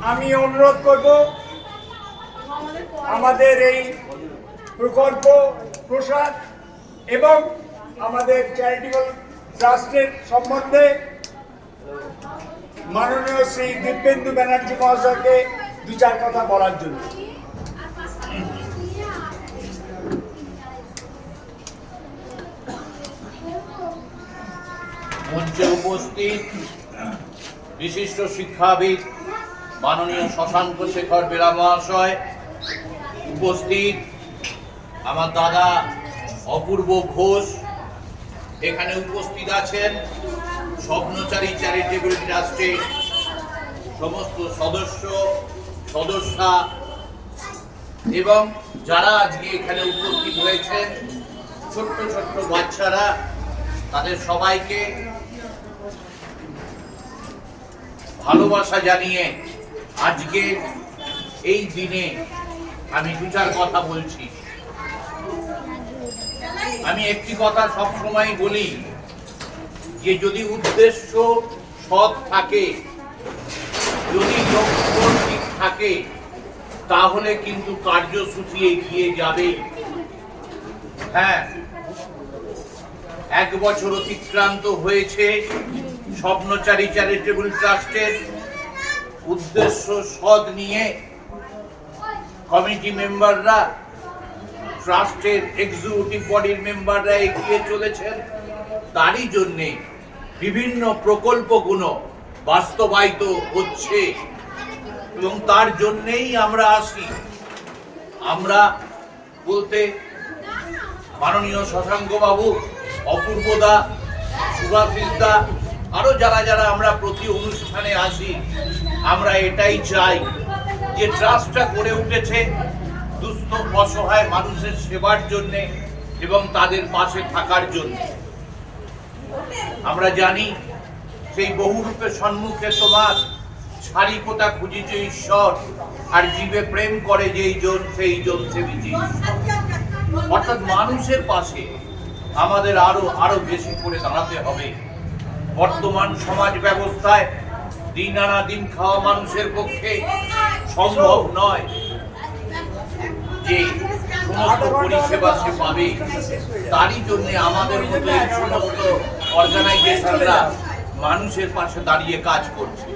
আমি অনুরোধ করব আমাদের এই প্রকল্প প্রসাদ এবং আমাদের চ্যারিটেবল ট্রাস্টের সম্বন্ধে মাননীয় শ্রী দিব্যেন্দু ব্যানার্জি মহাশয়কে দু চার কথা বলার জন্য। মঞ্চে উপস্থিত বিশিষ্ট শিক্ষাবিদ মাননীয় শশাঙ্ক শেখর বেরা মহাশয়, উপস্থিত আমার দাদা অপূর্ব ঘোষ, এখানে উপস্থিত আছেন স্বপ্নচারী চ্যারিটেবল ট্রাস্টের সমস্ত সদস্যা এবং যারা আজকে এখানে উপস্থিত হয়েছেন ছোট্ট ছোট্ট বাচ্চারা, তাদের সবাইকে ভালোবাসা জানিয়ে আজকে এই দিনে আমি দু চার কথা বলছি। আমি একটি কথা সবসময় বলি যে যদি উদ্দেশ্য সৎ থাকে, যদি লক্ষ্য ঠিক থাকে, তাহলে কিন্তু কার্যসূচি এগিয়ে যাবে। হ্যাঁ, 1 বছর অতিক্রান্ত হয়েছে স্বপ্নচারী চ্যারিটেবল ট্রাস্টের উদ্দেশ্য সৎ নিয়ে কমিটি মেম্বাররা, ট্রাস্টের এক্সিকিউটিভ বডির মেম্বাররা এগিয়ে চলেছেন। তারই জন্যে বিভিন্ন প্রকল্পগুলো বাস্তবায়িত হচ্ছে এবং তার জন্যেই আমরা আসি। আমরা বলতে মাননীয় শশাঙ্ক বাবু, অপূর্বদা, সুভাষিসদা, আরো যারা যারা আমরা প্রতি অনুষ্ঠানে আসি, আমরা এটাই চাই যে ট্রাস্টটা গড়ে উঠেছে দুস্থ অসহায় মানুষের সেবার জন্য এবং তাদের পাশে থাকার জন্য। আমরা জানি সেই বহুরূপে সম্মুখে তোমার ছাড়ি কোথা খুঁজিছে ঈশ্বর, আর জীবে প্রেম করে যেই জন সেই জন সেবিছে। অর্থাৎ মানুষের পাশে আমাদের আরো বেশি করে দাঁড়াতে হবে। বর্তমান সমাজ ব্যবস্থায় দিন আনা দিন খাওয়া মানুষের পক্ষে সম্ভব নয় যে সমস্ত পরিষেবা সে পাবে। তারই জন্য আমাদের মতো এই সমস্ত অর্গানাইজেশনরা মানুষের পাশে দাঁড়িয়ে কাজ করছে।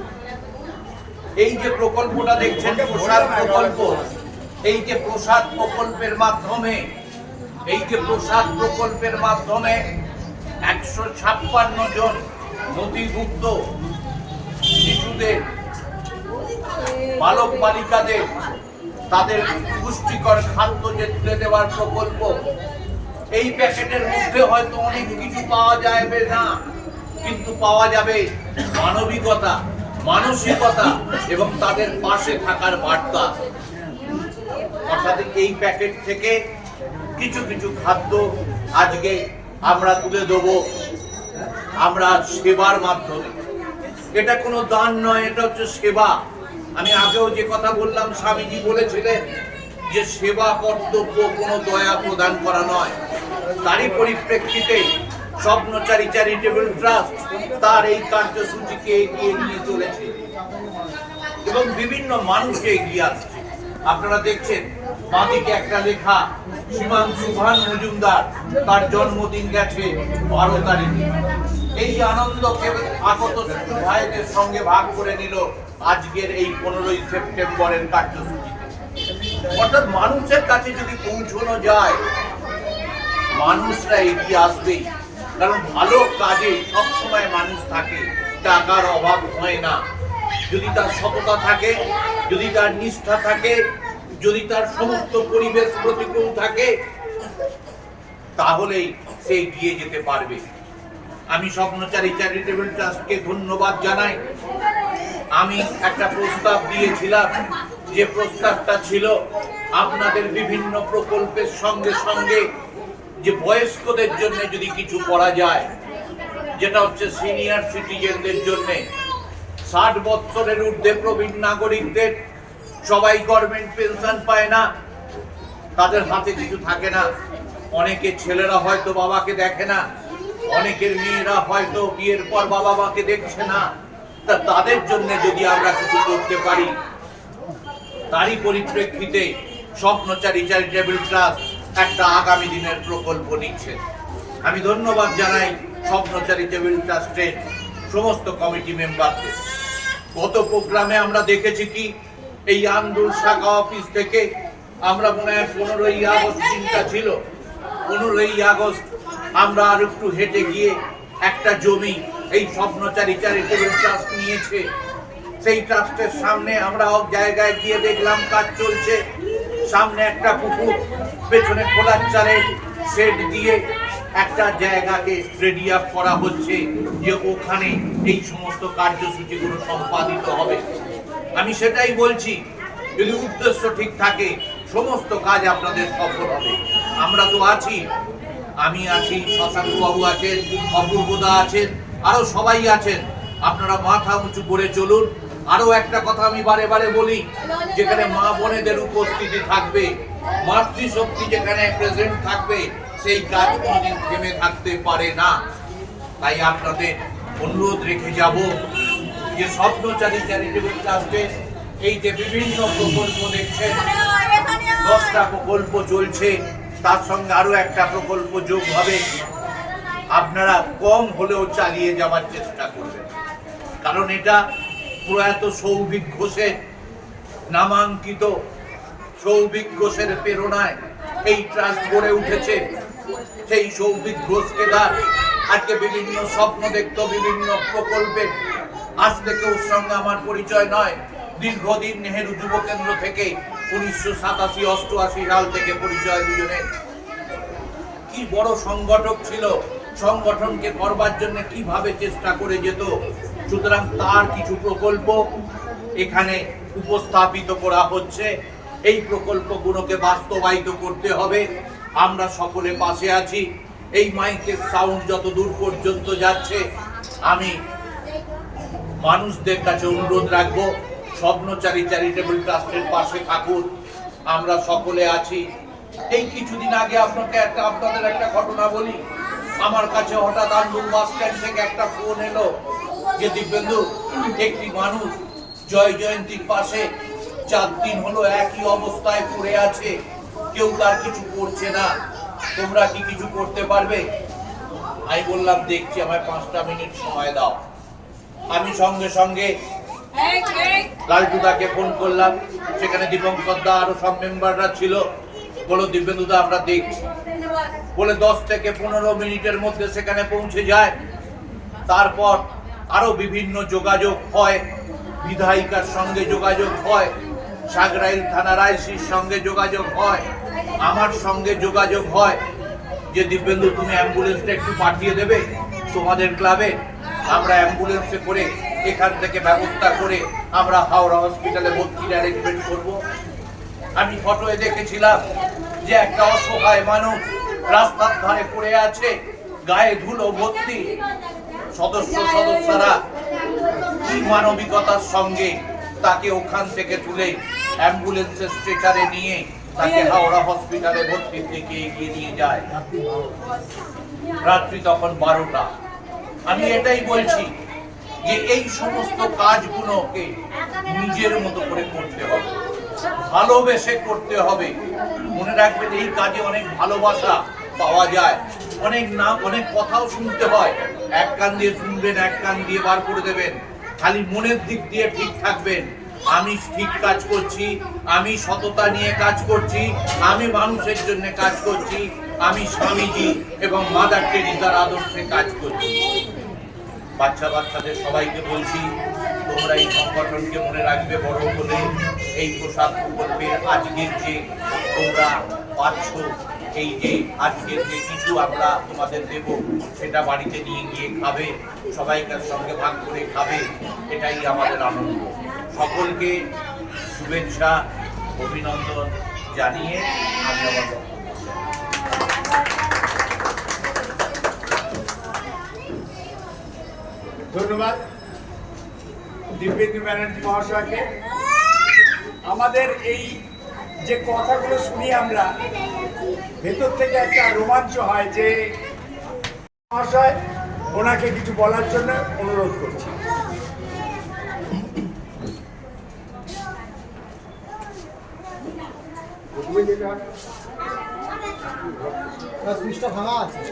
এই যে প্রকল্পটা দেখছেন প্রসাদ প্রকল্প, এই যে প্রসাদ প্রকল্পের মাধ্যমে 156 জন নথিভুক্ত শিশুদের, বালক বালিকাদের তাদের পুষ্টিকর খাদ্য যে তুলে দেওয়ার প্রকল্প। এই প্যাকেটের মধ্যে হয়তো অনেক কিছু পাওয়া যাবে না, কিন্তু পাওয়া যাবে মানবিকতা, মানসিকতা এবং তাদের পাশে থাকার বার্তা। অর্থাৎ এই প্যাকেট থেকে কিছু কিছু খাদ্য আজকে আমরা তুলে দেবো আমরা সেবার মাধ্যমে। এটা কোনো দান নয়, এটা হচ্ছে সেবা। আমি আগেও যে কথা বললাম, স্বামীজি বলেছিলেন যে সেবা কর্তব্য কোনো দয়া প্রদান করা নয়। তারই পরিপ্রেক্ষিতে স্বপ্নচারী চ্যারিটেবল ট্রাস্ট তার এই কার্যসূচিকে এগিয়ে নিয়ে চলেছে এবং বিভিন্ন মানুষকে এগিয়ে আসছে। আপনারা দেখছেন বাঁদিকে একটা লেখা, শ্রীমান সুভান মজুমদার, তার জন্মদিন গেছে 12 তারিখে। এই আনন্দকে আগত ভাইদের সঙ্গে ভাগ করে নিল আজকের এই 15ই সেপ্টেম্বরের কার্যসূচিতে। অর্থাৎ মানুষের কাছে যদি পৌঁছানো যায়, মানুষরা এগিয়ে আসবেই। কারণ ভালো কাজে সবসময় মানুষ থাকে, টাকার অভাব হয় না। যদি তার সততা থাকে, যদি তার নিষ্ঠা থাকে, যদি তার সমস্ত পরিবেশ প্রতিকূল থাকে, তাহলেই সে এগিয়ে যেতে পারবে। আমি স্বপ্নচারী চ্যারিটেবল ট্রাস্টকে ধন্যবাদ জানাই। আমি একটা প্রস্তাব দিয়েছিলাম, যে প্রস্তাবটা ছিল আপনাদের বিভিন্ন প্রকল্পের সঙ্গে সঙ্গে যে বয়স্কদের জন্য যদি কিছু করা যায়, যেটা হচ্ছে সিনিয়র সিটিজেনদের জন্য, 60 বছরের ঊর্ধ্বে প্রবীণ নাগরিকদের। সবাই গভর্নমেন্ট পেনশন পায় না, তাদের হাতে কিছু থাকে না। অনেকের ছেলেরা হয়তো বাবাকে দেখে না, অনেকের মেয়েরা হয়তো বিয়ের পর বাবা মাকে দেখছে না। তা তাদের জন্য যদি আমরা কিছু করতে পারি, তারই পরিপ্রেক্ষিতে স্বপ্নচারী চ্যারিটেবল ট্রাস্ট একটা আগামী দিনের প্রকল্প নিচ্ছে। আমি ধন্যবাদ জানাই স্বপ্নচারী চ্যারিটেবল ট্রাস্টের সমস্ত কমিটি মেম্বারদের। গত প্রোগ্রামে আমরা দেখেছি কি, এই আন্দুল শাখা অফিস থেকে আমরা মনে হয় 15ই আগস্ট দিনটা ছিল, 15ই আগস্ট আমরা আর একটু হেঁটে গিয়ে একটা জমি এই স্বপ্নচারী চ্যারিটেবল ট্রাস্ট নিয়েছে, সেই ট্রাস্টের সামনে আমরা জায়গায় গিয়ে দেখলাম কাজ চলছে। সামনে একটা পুকুর, পেছনে খোলার চালের শেড দিয়ে একটা জায়গাকে রেডি আপ করা হচ্ছে যে ওখানে এই সমস্ত কার্যসূচিগুলো সম্পাদিত হবে। আমি সেটাই বলছি, যদি উদ্দেশ্য ঠিক থাকে সমস্ত কাজ আপনাদের সফল হবে। আমরা তো আছি, আমি আছি, শশাঙ্ক বাবু আছেন, অপূর্বদা আছেন, আরো সবাই আছেন। আপনারা মাথা উঁচু করে চলুন। আরো একটা কথা আমি বারে বারে বলি, যেখানে মা বোনেদের উপস্থিতি থাকবে, মাতৃশক্তি যেখানে প্রেজেন্ট থাকবে, সেই কাজ কোনোদিন থেমে থাকতে পারে না। তাই আপনাদের অনুরোধ রেখে যাব যে স্বপ্নচারী চ্যারিটেবল ট্রাস্টের এই যে বিভিন্ন প্রকল্প দেখছেন, 10টা প্রকল্প চলছে, তার সঙ্গে আরো একটা প্রকল্প যোগ হবে। আপনারা কম হলেও চালিয়ে যাওয়ার চেষ্টা করবেন, কারণ এটা প্রয়াত সৌভিক ঘোষের নামাঙ্কিত, সৌভিক ঘোষের প্রেরণায় এই ট্রাস্ট গড়ে উঠেছে। সেই সৌভিক ঘোষকে আজকে বিভিন্ন স্বপ্ন দেখত, বিভিন্ন প্রকল্পে। আজ থেকে ওর সঙ্গে আমার পরিচয় নয়, দীর্ঘদিন নেহেরু যুব কেন্দ্র থেকে 1987-88 সাল থেকে পরিচয় দুজনের। কি বড় সংগঠক ছিল, সংগঠনকে করবার জন্য কিভাবে চেষ্টা করে যেত। সুতরাং তার কিছু প্রকল্প এখানে উপস্থাপিত করা হচ্ছে। এই প্রকল্পগুলোকে বাস্তবায়িত করতে হবে। আমরা সকলে পাশে আছি। এই মাইকের সাউন্ড যত দূর পর্যন্ত যাচ্ছে, আমি মানুষদের কাছে অনুরোধ রাখবো, স্বপ্নচারী চ্যারিটেবল ট্রাস্টের পাশে থাকুন। আমরা সকলে আছি। এই কিছুদিন আগে আপনাদের একটা ঘটনা বলি। আমার কাছে হঠাৎ আন্দুল বাস স্ট্যান্ড থেকে একটা ফোন এলো যে, দিব্যেন্দু, একটি মানুষ জয় জয়ন্তীর পাশে 4 দিন হলো একই অবস্থায় পড়ে আছে, কেউ তার কিছু করছে না, তোমরা কি কিছু করতে পারবে? আমি বললাম, দেখছি, আমায় 5টা মিনিট সময় দাও। আমি সঙ্গে সঙ্গে লালটুদাকে ফোন করলাম, সেখানে দীপঙ্কর দা আরো সব মেম্বাররা ছিল। বলো, দিব্যেন্দু দা, আমরা দেখছি। বলে 10 থেকে 15 মিনিটের মধ্যে সেখানে পৌঁছে যায়। তারপর আরো বিভিন্ন যোগাযোগ হয়, বিধায়িকার সঙ্গে যোগাযোগ হয়, সাগরাইল থানার আইসির সঙ্গে যোগাযোগ হয়, আমার সঙ্গে যোগাযোগ হয় যে, দিব্যেন্দু, তুমি অ্যাম্বুলেন্সটা একটু পাঠিয়ে দেবে তোমাদের ক্লাবে। আমরা অ্যাম্বুলেন্সে করে এখান থেকে ব্যবস্থা করে আমরা হাওড়া হসপিটালে ভর্তির অ্যারেঞ্জমেন্ট করব। আমি ফটোয় দেখেছিলাম যে একটা অসহায় মানুষ রাস্তার ধারে পড়ে আছে, গায়ে ধুলো ভর্তি। সদস্যরা কি মানবিকতার সঙ্গে তাকে ওখান থেকে তুলে অ্যাম্বুলেন্সের স্ট্রেচারে নিয়ে তাকে হাওড়া হসপিটালে ভর্তি থেকে এগিয়ে নিয়ে যায়। রাত্রি তখন 12টা। আমি এটাই বলছি যে এই সমস্ত কাজগুলোকে নিজের মতো করে করতে হবে, ভালোবেসে করতে হবে। মনে রাখবেন, এই কাজে অনেক ভালোবাসা পাওয়া যায়, অনেক নাম, অনেক কথাও শুনতে হয়। এক কান দিয়ে শুনবেন, এক কান দিয়ে বার করে দেবেন। খালি মনের দিক দিয়ে ঠিক থাকবেন, আমি ঠিক কাজ করছি, আমি সততা নিয়ে কাজ করছি, আমি মানুষের জন্য কাজ করছি, আমি স্বামীজি এবং মাদার টেরিজার আদর্শে কাজ করছি। বাচ্চাদের সবাইকে বলছি, তোমরা এই সংগঠনকে মনে রাখবে বড় হলে। এই প্রসাদ প্রকল্পের আজকের যে তোমরা পাচ্ছ, এই যে আজকের যে কিছু আমরা তোমাদের দেব, সেটা বাড়িতে নিয়ে গিয়ে খাবে, সবাইকার সঙ্গে ভাগ করে খাবে, এটাই আমাদের আনন্দ। সকলকে শুভেচ্ছা, অভিনন্দন জানিয়ে আমি আমার ধন্যবাদ দিব্যেন্দু ব্যানার্জি মহাশয়কে। আমাদের এই যে কথাগুলো শুনি আমরা, ভেতর থেকে একটা রোমাঞ্চ হয় যে মহাশয় ওনাকে কিছু বলার জন্য অনুরোধ করছি। যেটা সুইচটা ভাঙা আছে।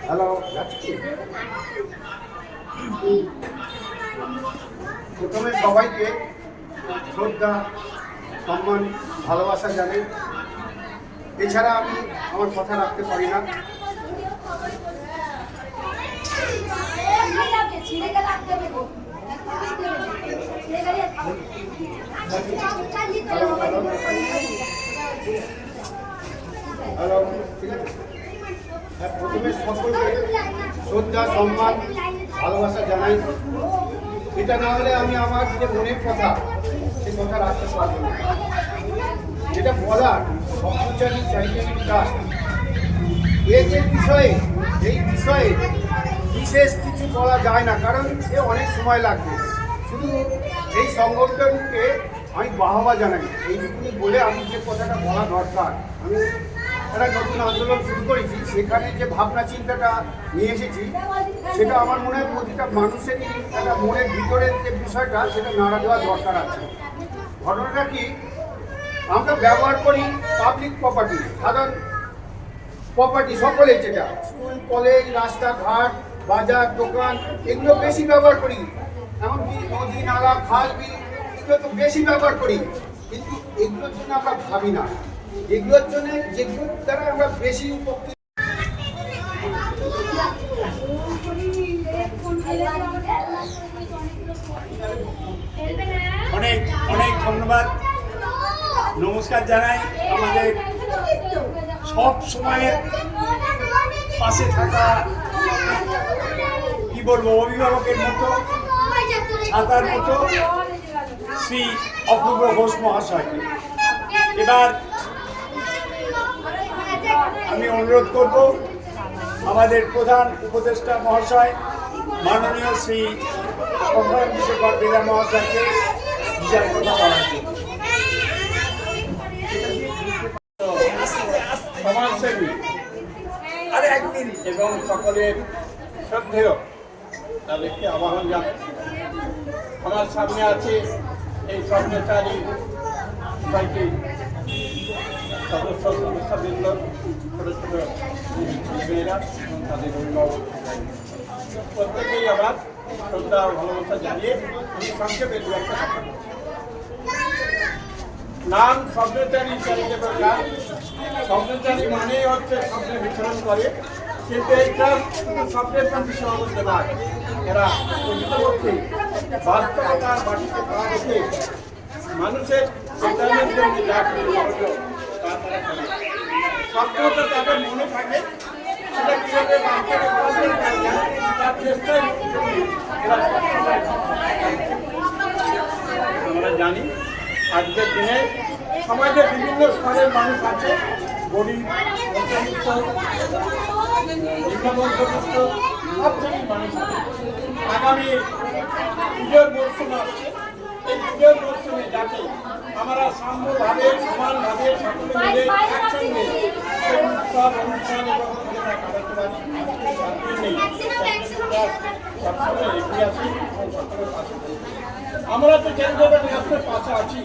হ্যালো, যাচ্ছি। প্রথমে সবাইকে শ্রদ্ধা, সম্মান, ভালোবাসা জানাই। এছাড়া আমি আমার কথা রাখতে পারি না। হ্যালো, ঠিক আছে। প্রথমে সকলকে শ্রদ্ধা, সম্মান, ভালোবাসা জানাই। এটা না হলে আমি আমার যে মনের কথা সে কথা রাখতে পারবো না। যেটা বলার স্বপ্নচারী চ্যারিটেবল ট্রাস্ট এই বিষয়ে বিশেষ কিছু বলা যায় না, কারণ এ অনেক সময় লাগবে। শুধু এই সংগঠনকে আমি বাহবা জানাই, এইটুকুনি বলে আমি যে কথাটা বলা দরকার। আমি একটা নতুন আন্দোলন শুরু করেছি, সেখানে যে ভাবনা চিন্তাটা নিয়ে এসেছি সেটা আমার মনে হয় প্রতিটা মানুষেরই একটা মনের ভিতরের যে বিষয়টা সেটা নাড়া দেওয়া দরকার আছে। ঘটনাটা কি, আমরা ব্যবহার করি পাবলিক প্রপার্টি, সাধারণ প্রপার্টি সকলের, যেটা স্কুল, কলেজ, রাস্তাঘাট, বাজার, দোকান, এগুলো বেশি ব্যবহার করি। এমনকি নদী, নালা, খাল, বিল, এগুলো তো বেশি ব্যবহার করি, কিন্তু এগুলোর জন্য আমরা ভাবি না। যেগুলোর দ্বারা আমরা বেশি উপকৃত। অনেক অনেক ধন্যবাদ, নমস্কার জানাই আমাদের সব সময়ের পাশে থাকা, কি বলবো, অভিভাবকের মতো, ছাতার মতো শ্রী অপূর্ব ঘোষ মহাশয়কে। এবার আমি অনুরোধ করব আমাদের প্রধান উপদেষ্টা মহাশয় মাননীয় শ্রী কমলাশেখর বেরা মহাশয়কে বিচার কথা বলার জন্য। সমাজসেবী আরে এক মিনিট। এবং সকলের শ্রদ্ধেয় তাদেরকে আহ্বান জানাচ্ছি। আমার সামনে আছে এই স্বপ্নচারী সোসাইটির সদস্যবৃন্দ, ছোট ছোট মেয়েরা এবং তাদের অভিভাবক, প্রত্যেকেই আমার শ্রদ্ধা ও ভালোবাসা জানিয়ে আমি সংক্ষেপে দু একটা কথা বলছি। নাম স্বপ্নচারী চ্যারিটেবল ট্রাস্ট। স্বপ্নচারী মানেই হচ্ছে স্বপ্নে বিচরণ করে, কিন্তু এইটা শুধু স্বপ্নের প্রতি সীমাবদ্ধ নয়। এরা প্রকৃতপক্ষে বাস্তবতার মাটিতে পা রেখে মানুষের কল্যাণের জন্য যা প্রয়োজন তা তারা করে। স্বপ্নটা তাদের মনে থাকে, সেটা কীভাবে বাস্তবে করা যায় তার চেষ্টায় এরা আমরা জানি আজকের দিনে সমাজের বিভিন্ন স্তরের মানুষ আছে, গরিব, মধ্যবিত্ত, নিম্নমধ্যবিত্ত, সব শ্রেণীর মানুষ আছে। আগামী পুজোর মরশুম আসছে, এই পুজোর মরশুমে যাতে আমরা সাম্যভাবে, সমানভাবে, সকলে মিলে একসঙ্গে সেই উৎসব, অনুষ্ঠান এবং পুজোটা কাটাতে পারি, তার জন্যেই সবসময় এগিয়ে আসি এবং সকলের পাশে থাকি। আমরা তো চ্যারিটেবল ট্রাস্টের পাশে আছি।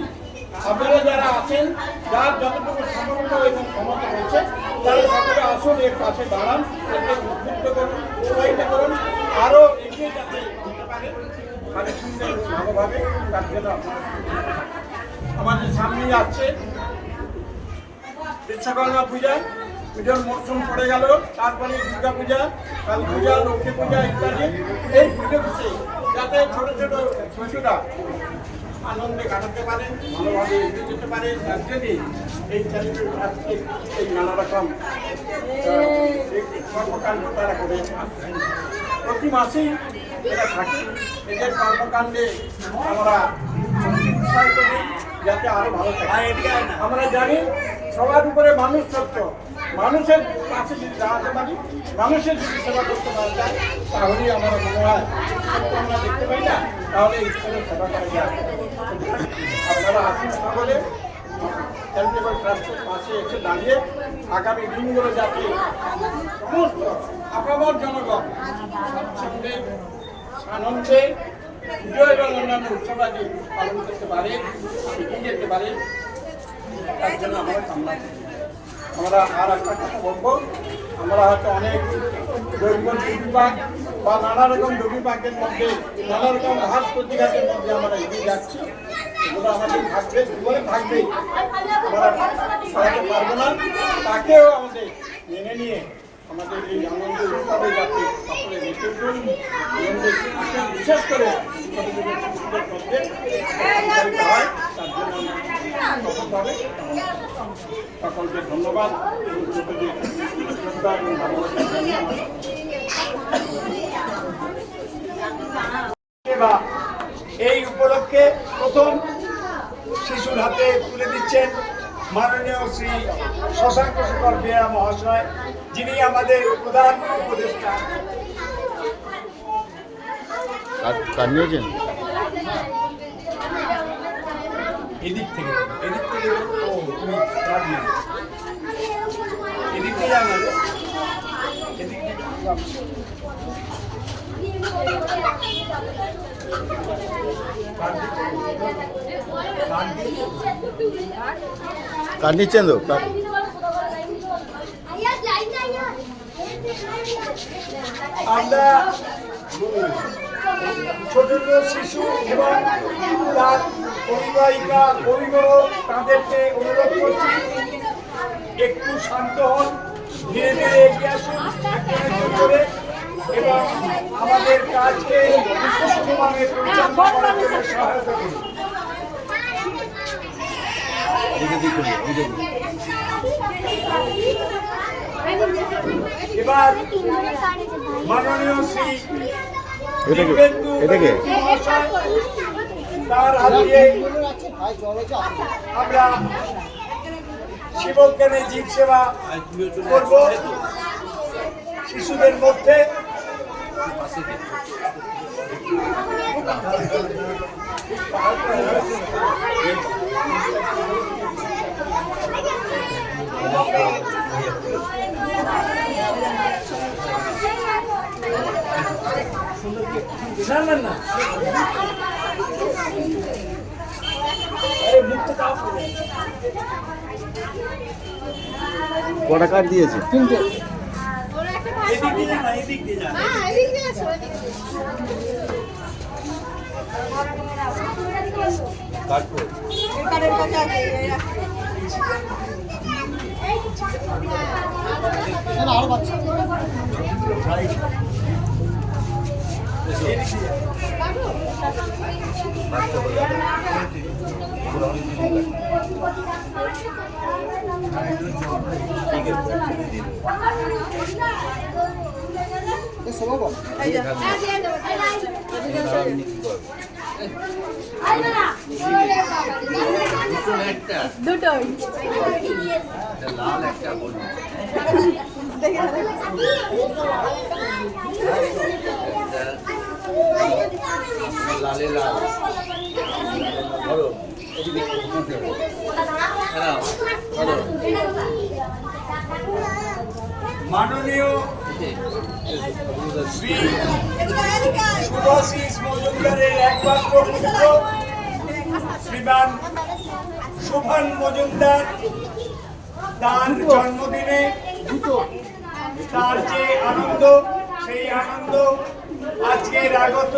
আপনারা যারা আছেন, যার যতটুকু সামর্থ্য এবং ক্ষমতা রয়েছে, তারা সকলে আসুন, এর পাশে দাঁড়ান, একে উদ্বুদ্ধ করুন, উৎসাহিত করুন, আরও এগিয়ে যাতে করতে পারে তাদের সঙ্গে ভালোভাবে, তার জন্য আমাদের সামনেই আসছে বিশ্বকর্মা পূজা। পুজোর মরশুম পড়ে গেল, তারপরে দুর্গা পূজা, কালী পূজা, লক্ষ্মী পূজা ইত্যাদি। এই পুজোতে যাতে ছোট ছোট শিশুরা আনন্দে কাটাতে পারেন, ভালোভাবে এগিয়ে যেতে পারে, তার জন্যই এই চ্যারিটেবল ট্রাস্টে এই নানা রকম কর্মকাণ্ড তারা করে আসছেন। প্রতি মাসেই এরা থাকে। এদের কর্মকাণ্ডে আমরা উৎসাহিত দিই যাতে আরো ভালো থাকে। আমরা জানি সবার উপরে মানুষ সত্য, মানুষের কাছে যদি দাঁড়াতে পারি, মানুষের যদি সেবা করতে পারা যায়, তাহলেই আমার মনে হয় সত্য আমরা দেখতে পাই না, তাহলে ঈশ্বরের সেবা করা যায়। আপনারা আসুন সকলে চ্যারিটেবল ট্রাস্টের পাশে এসে দাঁড়িয়ে আগামী দিনগুলো যাতে সমস্ত আপামর জনগণ স্বাচ্ছন্দ্যে, আনন্দে পুজো এবং অন্যান্য উৎসবাদি পালন করতে পারে, এগিয়ে যেতে পারে, তার জন্য আমরা কামনা করি। আমরা আর একটা কথা বলবো, আমরা হয়তো অনেক দৈব দুর্বিপাক বা নানা রকম দুর্বিপাকের মধ্যে, নানা রকম ঘাত প্রতিঘাতের মধ্যে আমরা এগিয়ে যাচ্ছি। এগুলো আমাদের থাকবে, জীবনে থাকবেই, আমরা সরাতে পারবো না। তাকেও আমাদের মেনে নিয়ে আমাদের এই আনন্দ উৎসবে যাতে সকলে নিতে পারি, বিশেষ করে ছোট ছোট শিশুদের মধ্যে হয়, তার জন্য সফলভাবে সকলকে ধন্যবাদ এবং ছোটদের শ্রদ্ধা এবং ভালোবাসা জানিয়ে আমার সেবা এই উপলক্ষে প্রথম শিশুর হাতে তুলে দিচ্ছেন মাননীয় শ্রী শশাঙ্ক শেখর বেরা মহাশয়, যিনি আমাদের প্রধান উপদেষ্টা। কার নিয়েছেন? এদিক থেকে ও তুমি কার নিয়ে এদিক থেকে জানো এদিক থেকে কার নিচ্ছেন তো? আমরা ছোট ছোট শিশু এবং তার অভিভাবিকা অভিভাবক তাদেরকে অনুরোধ করছি একটু শান্ত হন, ধীরে ধীরে এগিয়ে আসুন একজন একজন করে, এবং আমাদের কাজকে সুষ্ঠুভাবে পরিচালনা করার জন্য সহায়তা করুন। এবার মাননীয় শ্রী দিব্যেন্দু ব্যানার্জি মহাশয় তার হাত দিয়ে আমরা শিবজ্ঞানের জীব সেবা করব শিশুদের মধ্যে। না না না কটা কার্ড দিয়েছে? তিনটে। এদিক দিয়ে না, এদিক দিয়ে না। আরো বাচ্চা দুটোই লাল একটা বলুন লালে লাল ধরো মাননীয় শ্রী শুভাশিস মজুমদারের একমাত্র পুত্র শ্রীমান শোভান মজুমদার তার জন্মদিনে তার যে আনন্দ, সেই আনন্দ আজকের আগত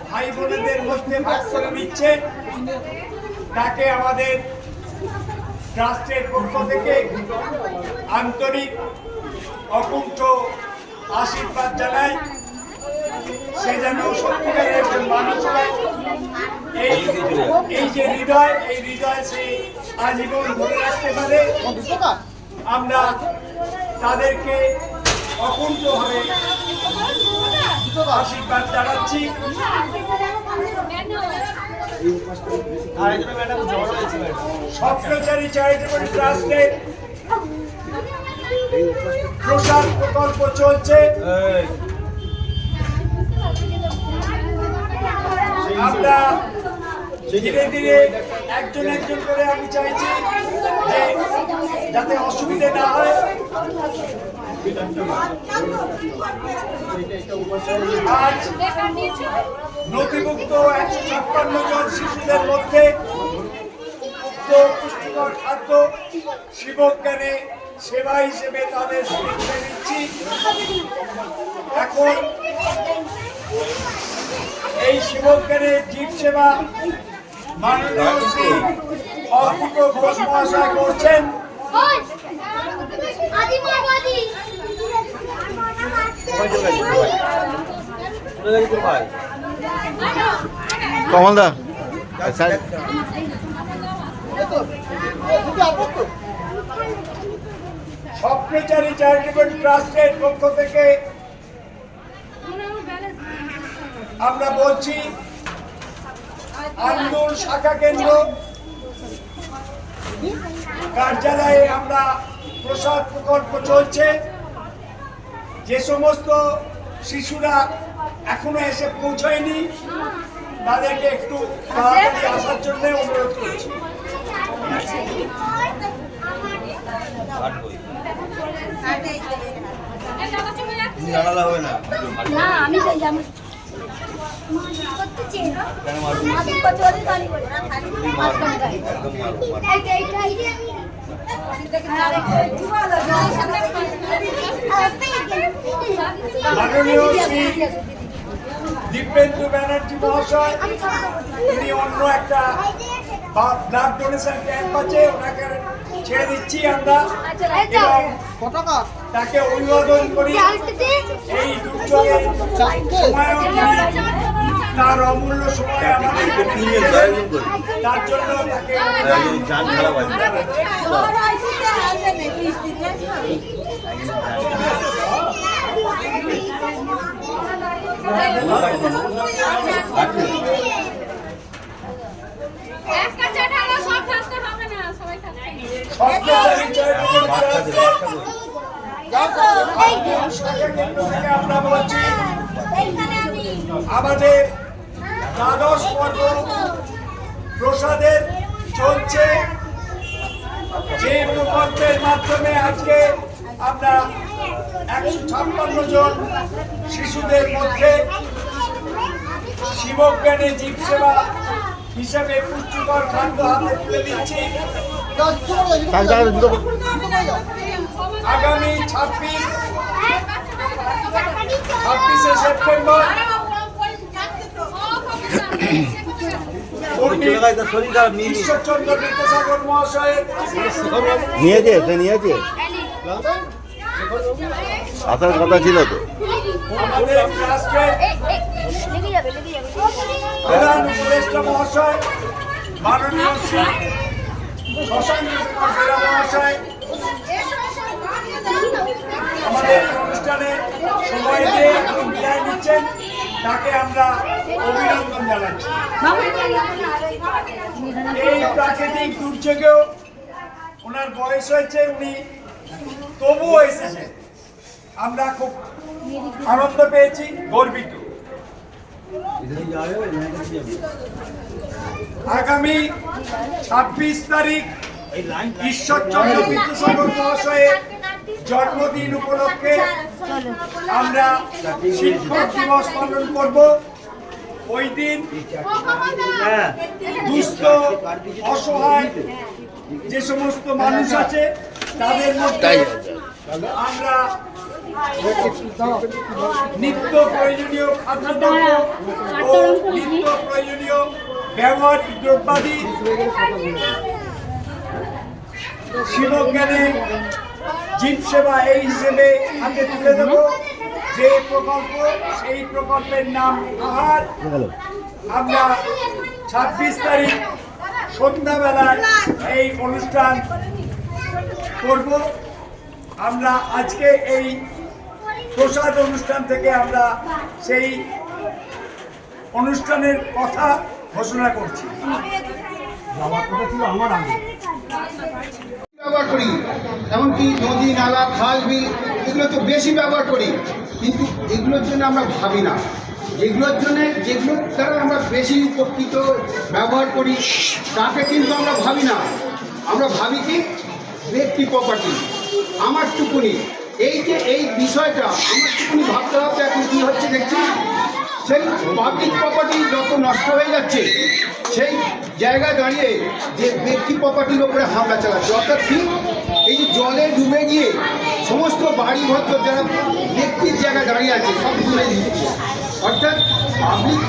ভাই বোনেদের মধ্যে ভাগ করে নিচ্ছে। তাকে আমাদের ট্রাস্টের পক্ষ থেকে আন্তরিক অকুণ্ঠ আশীর্বাদ জানাই। সে যেন সত্যিকারের একজন মানুষ হয়, এই যে হৃদয়, এই হৃদয় সে আজীবন ধরে রাখতে পারে। আমরা তাদেরকে অকুণ্ঠভাবে আশীর্বাদ জানাচ্ছি। স্বপ্নচারী চ্যারিটেবল ট্রাস্টের প্রসাদ প্রকল্প চলছে। আমরা ধীরে ধীরে একজন একজন করে আমি চাইছি যে যাতে অসুবিধে না হয়। আজ নথিভুক্ত 156 জন শিশুদের মধ্যে খাদ্য, পুষ্টিকর খাদ্য শিবজ্ঞানে সেবা হিসেবে তাদের স্বীকৃতি দিচ্ছি। এখন এই শিবজ্ঞানের জীব সেবা মাননীয় শ্রী অর্পিত ঘোষ মহাশয় করছেন। কমলদা স্বপ্নচারী চ্যারিটেবল ট্রাস্টের পক্ষ থেকে আমরা বলছি আন্দোলন শাখা কেন্দ্র কার্যালয়ে আমরা প্রসাদ প্রকল্প চলছে। যে সমস্ত শিশুরা এখনো এসে পৌঁছায়নি তাদেরকে একটু তাড়াতাড়ি আসার জন্য অনুরোধ করছি। না আমি যাই আমি মাননীয় শ্রী দিব্যেন্দু ব্যানার্জি মহাশয় তিনি অন্য একটা ব্লাড ডোনেশন ক্যাম্প আছে, ওনাকে ছেড়ে দিচ্ছি আমরা এবং তাকে অভিবাদন করি। এই দুর্যোগের সময়ও তার অমূল্য সময় আমাদেরকে দিয়েছেন, তার জন্য তাকে আমরা বলছি আমাদের দ্বাদশ পর্ব প্রসাদের চলছে, যে প্রকল্পের মাধ্যমে আজকে আমরা 156 জন শিশুদের মধ্যে শিবজ্ঞানে জীব সেবা হিসাবে পুষ্টিকর খাদ্য হাতে তুলে দিচ্ছি। আগামী 26শে সেপ্টেম্বর ঈশ্বরচন্দ্র বিদ্যাসাগর মহাশয়ের নিয়েছে আসার কথা ছিল তো। আমাদের রাষ্ট্রের প্রধান উপদেষ্টা মহাশয় মাননীয় শ্রী শশাঙ্ক কুমার মহাশয় আমাদের অনুষ্ঠানে সময় দিয়ে বিদায় নিচ্ছেন, তাকে আমরা অভিনন্দন জানাচ্ছি। এই প্রাকৃতিক দুর্যোগেও ওনার বয়স হয়েছে, উনি তবুও এসেছেন, আমরা খুব আনন্দ পেয়েছি, গর্বিত। আগামী 26 তারিখ ঈশ্বরচন্দ্র বিদ্যাসাগর মহাশয়ের জন্মদিন উপলক্ষে আমরা শিক্ষক দিবস পালন করব। ওই দিন দুস্থ অসহায় যে সমস্ত মানুষ আছে তাদের মধ্যে আমরা নিত্য প্রয়োজনীয় খাদ্যদ্রব্য ও নিত্য প্রয়োজনীয় ব্যবহারিক দ্রব্যাদি শিবজ্ঞানে জীব সেবা এই হিসেবে হাতে তুলে দেব। যে প্রকল্প, সেই প্রকল্পের নাম আহার। আমরা 26 তারিখ সন্ধ্যাবেলায় এই অনুষ্ঠান করব। আমরা আজকে এই প্রসাদ অনুষ্ঠান থেকে আমরা সেই অনুষ্ঠানের কথা ঘোষণা করছি। ব্যবহার করি, এমনকি নদী নালা খাল বিল এগুলো তো বেশি ব্যবহার করি, কিন্তু এগুলোর জন্য আমরা ভাবি না। যেগুলোর দ্বারা আমরা বেশি উপকৃত ব্যবহার করি তাকে কিন্তু আমরা ভাবি না। আমরা ভাবি কি ব্যক্তি প্রপার্টি, আমারটুকুনি। এই যে এই বিষয়টা আমারটুকুনি ভাবতে হবে। এখন কী হচ্ছে দেখছি, সেই পাবলিক প্রপার্টি যত নষ্ট হয়ে যাচ্ছে সেই জায়গায় দাঁড়িয়ে যে ব্যক্তি প্রপার্টির ওপরে হামলা চালাচ্ছে, অর্থাৎ কি এই জলে ডুবে গিয়ে সমস্ত বাড়ি ঘর যারা ব্যক্তির জায়গায় দাঁড়িয়ে আছে সব তুলে দিচ্ছে, অর্থাৎ পাবলিক